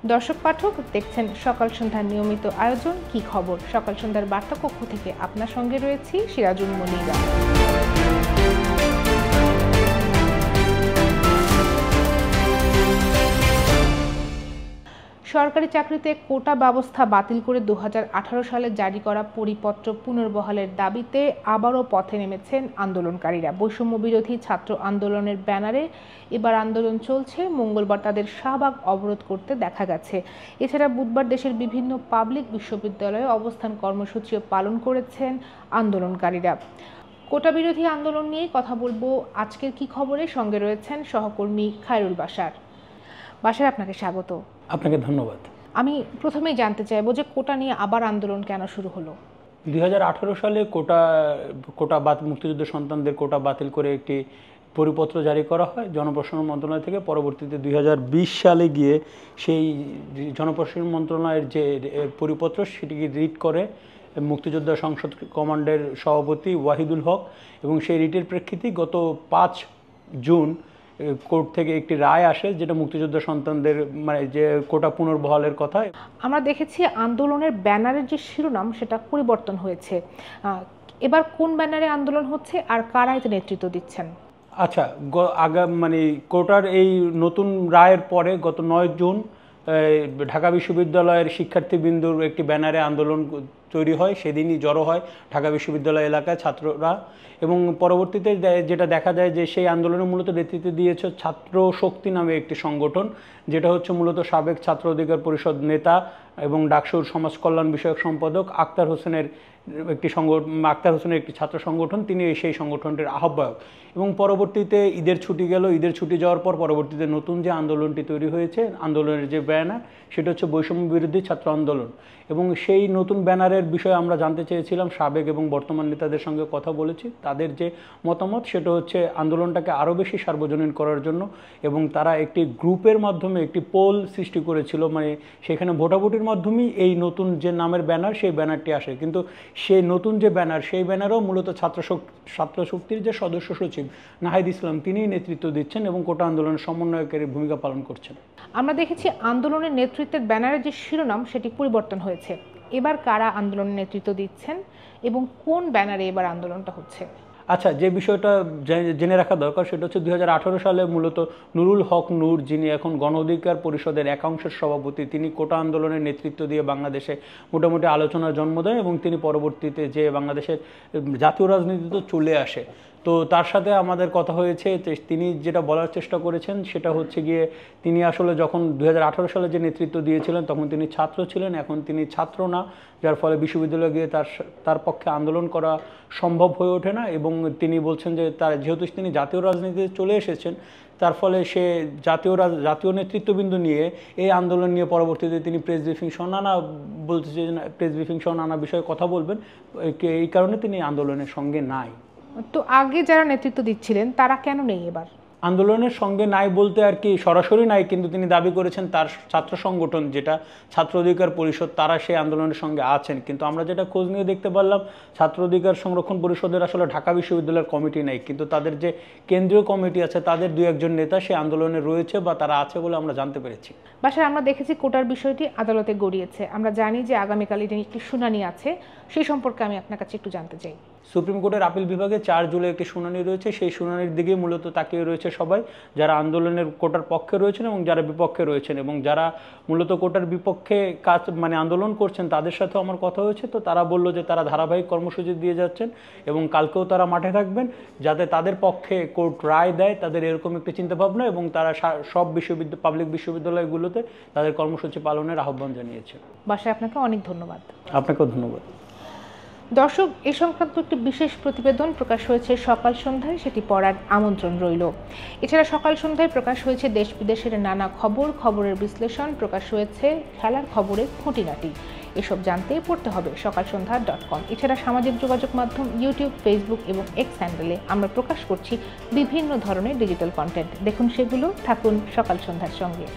দর্শক পাঠক দেখছেন সকাল সন্ধ্যার নিয়মিত আয়োজন কি খবর। সকাল সন্ধ্যার বার্তা কক্ষ থেকে আপনার সঙ্গে রয়েছি সিরাজুল মনিরা। সরকারি চাকরিতে কোটা ব্যবস্থা বাতিল করে 2018 সালে জারি করা পরিপত্র পুনর্বহালের দাবিতে আবারও পথে নেমেছেন আন্দোলনকারীরা। বৈষম্য বিরোধী ছাত্র আন্দোলনের ব্যানারে এবার আন্দোলন চলছে। মঙ্গলবার তাদের শাহবাগ অবরোধ করতে দেখা গেছে। এছাড়া বুধবার দেশের বিভিন্ন পাবলিক বিশ্ববিদ্যালয়ে অবস্থান কর্মসূচিও পালন করেছেন আন্দোলনকারীরা। কোটা বিরোধী আন্দোলন নিয়ে কথা বলবো আজকের কি খবরে। সঙ্গে রয়েছেন সহকর্মী খায়রুল বাশার। বাশার, আপনাকে স্বাগত। আপনাকে ধন্যবাদ। আমি প্রথমেই জানতে চাইবো যে কোটা নিয়ে আবার আন্দোলন কেন শুরু হলো? 2018 সালে মুক্তিযুদ্ধ সন্তানদের কোটা বাতিল করে একটি পরিপত্র জারি করা হয় জনপ্রশাসন মন্ত্রণালয় থেকে। পরবর্তীতে 2020 সালে গিয়ে সেই জনপ্রশাসন মন্ত্রণালয়ের যে পরিপত্র সেটিকে রিট করে মুক্তিযোদ্ধা সংসদ কমান্ডের সভাপতি ওয়াহিদুল হক, এবং সেই রিটের প্রেক্ষিতে গত 5 জুন কোর্ট থেকে একটি রায় আসে, যেটা মুক্তিযোদ্ধা সন্তানদের মানে যে কোটা পুনর্বহালের কথা। আমরা দেখেছি আন্দোলনের ব্যানারের যে শিরোনাম সেটা পরিবর্তন হয়েছে। এবার কোন ব্যানারে আন্দোলন হচ্ছে আর কারা এতে নেতৃত্ব দিচ্ছেন? আচ্ছা, কোটার এই নতুন রায়ের পরে গত 9 জুন ঢাকা বিশ্ববিদ্যালয়ের শিক্ষার্থীবৃন্দর একটি ব্যানারে আন্দোলন তৈরি হয়। সেদিনই জড়ো হয় ঢাকা বিশ্ববিদ্যালয় এলাকায় ছাত্ররা, এবং পরবর্তীতে যেটা দেখা যায় যে সেই আন্দোলনে মূলত নেতৃত্ব দিয়েছে ছাত্র শক্তি নামে একটি সংগঠন, যেটা হচ্ছে মূলত সাবেক ছাত্র অধিকার পরিষদ নেতা এবং ডাকসুর সমাজ কল্যাণ বিষয়ক সম্পাদক আক্তার হোসেনের একটি ছাত্র সংগঠন। তিনি সেই সংগঠনটির আহ্বায়ক। এবং পরবর্তীতে ঈদের ছুটি গেল, ঈদের ছুটি যাওয়ার পর পরবর্তীতে নতুন যে আন্দোলনটি তৈরি হয়েছে, আন্দোলনের যে ব্যানার সেটা হচ্ছে বৈষম্য বিরোধী ছাত্র আন্দোলন। এবং সেই নতুন ব্যানারের বিষয়ে আমরা জানতে চেয়েছিলাম, সাবেক এবং বর্তমান নেতাদের সঙ্গে কথা বলেছি। তাদের যে মতামত সেটা হচ্ছে আন্দোলনটাকে আরও বেশি সার্বজনীন করার জন্য, এবং তারা একটি গ্রুপের মাধ্যমে একটি পোল সৃষ্টি করেছিল, সেখানে ভোটাভুটির মাধ্যমেই এই নতুন যে নামের ব্যানার সেই ব্যানারটি আসে। কিন্তু সেই নতুন যে ব্যানার সেই ব্যানারও মূলত ছাত্র শক্তির যে সদস্য সচিব নাহিদ ইসলাম তিনিই নেতৃত্ব দিচ্ছেন এবং কোটা আন্দোলনের সমন্বয়কারী ভূমিকা পালন করছেন। আমরা দেখেছি আন্দোলনের নেতৃত্বের ব্যানারের যে শিরোনাম সেটি পরিবর্তন হয়েছে। এবার কারা আন্দোলনের নেতৃত্ব দিচ্ছেন এবং কোন ব্যানারে এবার আন্দোলনটা হচ্ছে? আচ্ছা, যে বিষয়টা জেনে রাখা দরকার সেটা হচ্ছে 2018 সালে মূলত নুরুল হক নূর, যিনি এখন গণ অধিকার পরিষদের একাংশের সভাপতি, তিনি কোটা আন্দোলনের নেতৃত্ব দিয়ে বাংলাদেশে মোটামুটি আলোচনার জন্ম দেন, এবং তিনি পরবর্তীতে যে বাংলাদেশের জাতীয় রাজনীতিতে চলে আসে। তো তার সাথে আমাদের কথা হয়েছে, তিনি যেটা বলার চেষ্টা করেছেন সেটা হচ্ছে গিয়ে তিনি আসলে যখন 2018 সালে যে নেতৃত্ব দিয়েছিলেন তখন তিনি ছাত্র ছিলেন, এখন তিনি ছাত্র না, যার ফলে বিশ্ববিদ্যালয়ে গিয়ে তার পক্ষে আন্দোলন করা সম্ভব হয়ে ওঠে না। এবং তিনি বলছেন যে যেহেতু তিনি জাতীয় রাজনীতিতে চলে এসেছেন, তার ফলে সে জাতীয় নেতৃত্ববৃন্দ নিয়ে এই আন্দোলন নিয়ে পরবর্তীতে তিনি প্রেস ব্রিফিং সহ নানা বিষয়ে কথা বলবেন, এই কারণে তিনি আন্দোলনের সঙ্গে নাই। তো আগে যারা নেতৃত্ব দিচ্ছিলেন তারা কেন নেই এবার? আন্দোলনের সঙ্গে নাই বলতে আর কি সরাসরি নাই, কিন্তু তিনি দাবি করেছেন তার ছাত্র সংগঠন যেটা ছাত্র অধিকার পরিষদ তারা সেই আন্দোলনের সঙ্গে আছেন। কিন্তু আমরা যেটা খোঁজ নিয়ে দেখতে পারলাম, ছাত্র অধিকার সংরক্ষণ পরিষদের আসলে ঢাকা বিশ্ববিদ্যালয়ের কমিটি নেই, কিন্তু তাদের যে কেন্দ্রীয় কমিটি আছে তাদের 2-1 নেতা সেই আন্দোলনে রয়েছে বা তারা আছে বলে আমরা জানতে পেরেছি। বাসায় আমরা দেখেছি কোটার বিষয়টি আদালতে গড়িয়েছে। আমরা জানি যে আগামীকাল এটি একটি শুনানি আছে, সেই সম্পর্কে আমি আপনার কাছে একটু জানতে চাই। সুপ্রিম কোর্টের আপিল বিভাগে 4 জুলাই একটি শুনানি রয়েছে। সেই শুনানির দিকে মূলত তাকিয়ে রয়েছে সবাই, যারা আন্দোলনের কোটার পক্ষে রয়েছেন এবং যারা বিপক্ষে রয়েছেন, এবং যারা মূলত কোটার বিপক্ষে আন্দোলন করছেন তাদের সাথে আমার কথা হয়েছে। তো তারা বললো যে তারা ধারাবাহিক কর্মসূচি দিয়ে যাচ্ছেন এবং কালকেও তারা মাঠে থাকবেন, যাতে তাদের পক্ষে কোর্ট রায় দেয়, তাদের এরকম একটি চিন্তাভাবনা, এবং তারা সব পাবলিক বিশ্ববিদ্যালয়গুলোতে তাদের কর্মসূচি পালনের আহ্বান জানিয়েছে। বাসায় আপনাকে অনেক ধন্যবাদ। আপনাকেও ধন্যবাদ। দর্শক, এ সংক্রান্ত একটি বিশেষ প্রতিবেদন প্রকাশ হয়েছে সকাল সন্ধ্যায়, সেটি পড়ার আমন্ত্রণ রইল। এছাড়া সকাল সন্ধ্যায় প্রকাশ হয়েছে দেশ বিদেশের নানা খবরের বিশ্লেষণ, প্রকাশ হয়েছে খেলার খবরের খুঁটিনাটি। এসব জানতে পড়তে হবে সকালসন্ধ্যা.com। এছাড়া সামাজিক যোগাযোগ মাধ্যম ইউটিউব, ফেসবুক এবং এক্স হ্যান্ডেলে আমরা প্রকাশ করছি বিভিন্ন ধরনের ডিজিটাল কন্টেন্ট। দেখুন সেগুলো, থাকুন সকাল সন্ধ্যার সঙ্গে।